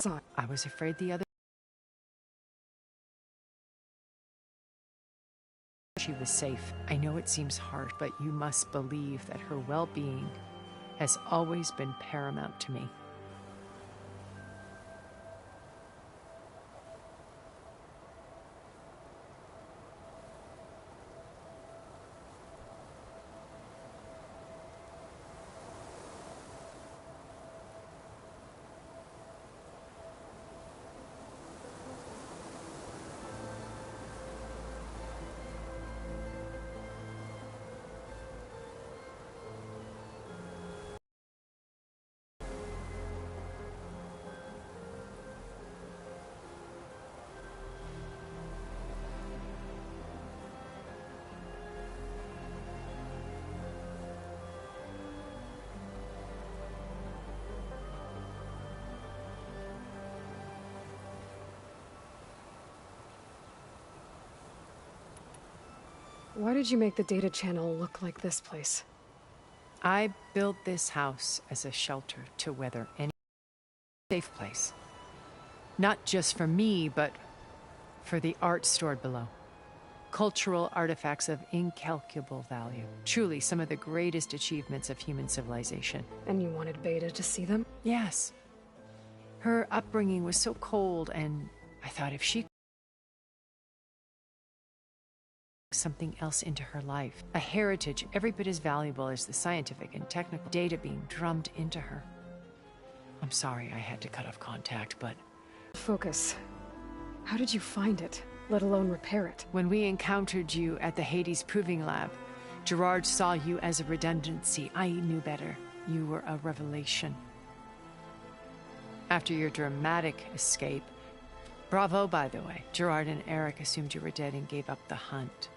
I was afraid the other... She was safe. I know it seems harsh, but you must believe that her well-being has always been paramount to me. Why did you make the data channel look like this place? I built this house as a shelter to weather any safe place. Not just for me, but for the art stored below. Cultural artifacts of incalculable value. Truly some of the greatest achievements of human civilization. And you wanted Beta to see them? Yes. Her upbringing was so cold, and I thought if she something else into her life, a heritage every bit as valuable as the scientific and technical data being drummed into her. I'm sorry I had to cut off contact, but... Focus. How did you find it, let alone repair it? When we encountered you at the Hades Proving Lab, Gerard saw you as a redundancy. I knew better. You were a revelation. After your dramatic escape... Bravo, by the way. Gerard and Eric assumed you were dead and gave up the hunt.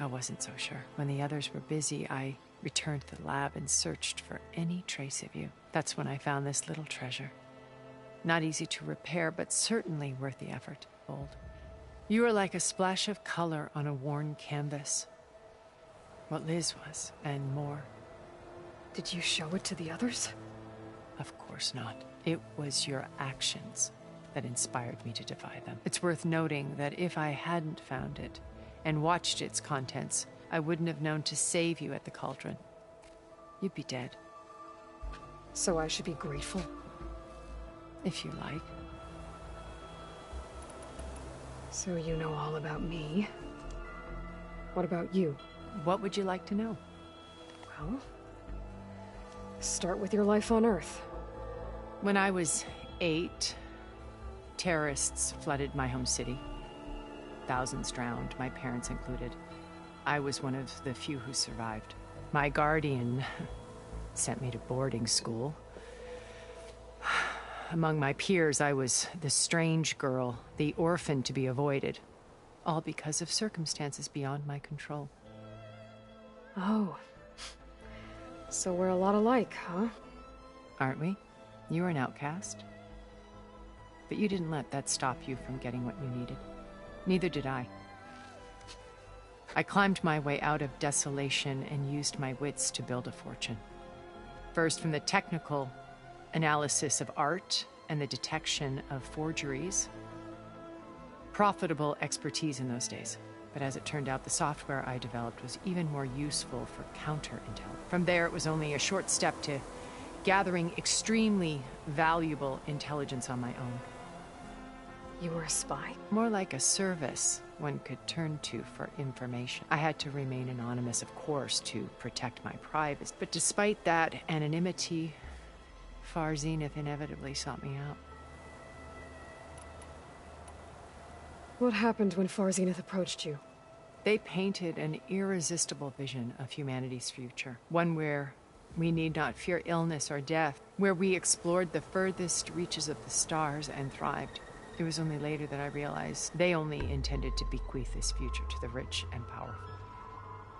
I wasn't so sure. When the others were busy, I returned to the lab and searched for any trace of you. That's when I found this little treasure. Not easy to repair, but certainly worth the effort. Old. You were like a splash of color on a worn canvas. What Liz was, and more. Did you show it to the others? Of course not. It was your actions that inspired me to defy them. It's worth noting that if I hadn't found it, and watched its contents, I wouldn't have known to save you at the cauldron. You'd be dead. So I should be grateful? If you like. So you know all about me. What about you? What would you like to know? Well, start with your life on Earth. When I was 8, terrorists flooded my home city. Thousands drowned, my parents included. I was one of the few who survived. My guardian sent me to boarding school. Among my peers, I was the strange girl, the orphan to be avoided. All because of circumstances beyond my control. Oh. So we're a lot alike, huh? Aren't we? You were an outcast. But you didn't let that stop you from getting what you needed. Neither did I. I climbed my way out of desolation and used my wits to build a fortune. First, from the technical analysis of art and the detection of forgeries. Profitable expertise in those days. But as it turned out, the software I developed was even more useful for counterintelligence. From there, it was only a short step to gathering extremely valuable intelligence on my own. You were a spy? More like a service one could turn to for information. I had to remain anonymous, of course, to protect my privacy. But despite that anonymity, Far Zenith inevitably sought me out. What happened when Far Zenith approached you? They painted an irresistible vision of humanity's future. One where we need not fear illness or death. Where we explored the furthest reaches of the stars and thrived. It was only later that I realized they only intended to bequeath this future to the rich and powerful.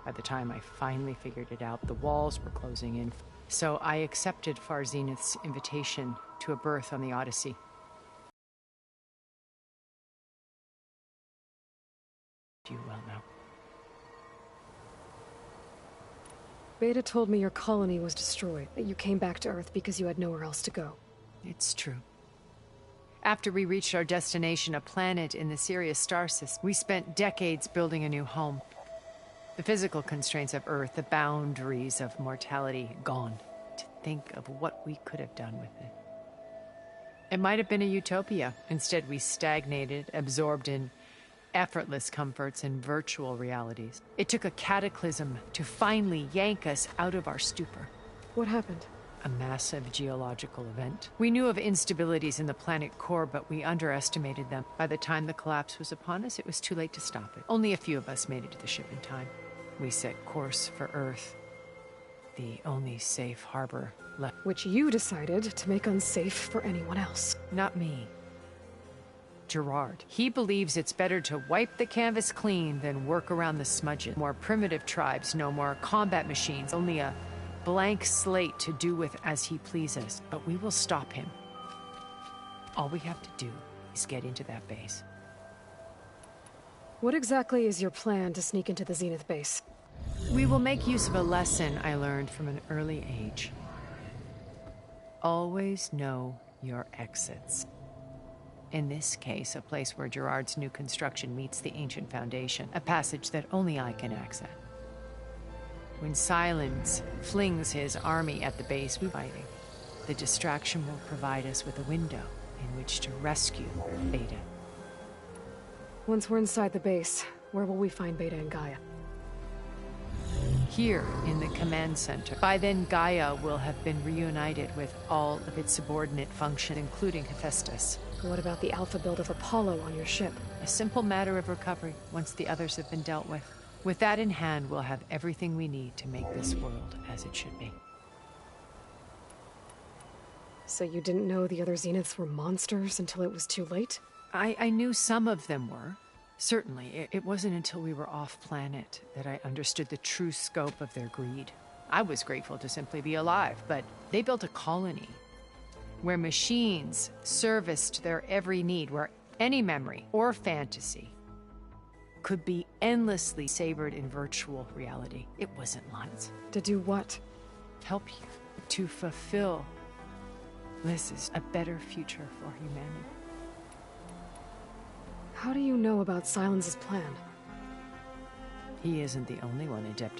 By the time I finally figured it out, the walls were closing in. So I accepted Far Zenith's invitation to a berth on the Odyssey. You well know. Beta told me your colony was destroyed, that you came back to Earth because you had nowhere else to go. It's true. After we reached our destination, a planet in the Sirius star system, we spent decades building a new home. The physical constraints of Earth, the boundaries of mortality, gone. To think of what we could have done with it. It might have been a utopia. Instead, we stagnated, absorbed in effortless comforts and virtual realities. It took a cataclysm to finally yank us out of our stupor. What happened? A massive geological event. We knew of instabilities in the planet core, but we underestimated them. By the time the collapse was upon us, it was too late to stop it. Only a few of us made it to the ship in time. We set course for Earth, the only safe harbor left. Which you decided to make unsafe for anyone else. Not me. Gerard. He believes it's better to wipe the canvas clean than work around the smudges. More primitive tribes, no more combat machines, only a blank slate to do with as he pleases. But we will stop him. All we have to do is get into that base. What exactly is your plan to sneak into the Zenith base? We will make use of a lesson I learned from an early age. Always know your exits. In this case, a place where Gerard's new construction meets the ancient foundation, a passage that only I can access. When Silence flings his army at the base we're fighting, the distraction will provide us with a window in which to rescue Beta. Once we're inside the base, where will we find Beta and Gaia? Here in the command center. By then, Gaia will have been reunited with all of its subordinate functions, including Hephaestus. What about the alpha build of Apollo on your ship? A simple matter of recovery once the others have been dealt with. With that in hand, we'll have everything we need to make this world as it should be. So you didn't know the other Zeniths were monsters until it was too late? I knew some of them were. Certainly, it wasn't until we were off-planet that I understood the true scope of their greed. I was grateful to simply be alive, but they built a colony where machines serviced their every need, where any memory or fantasy could be endlessly savored in virtual reality. It wasn't lines. To do what? Help you to fulfill this is a better future for humanity. How do you know about Silence's plan? He isn't the only one adept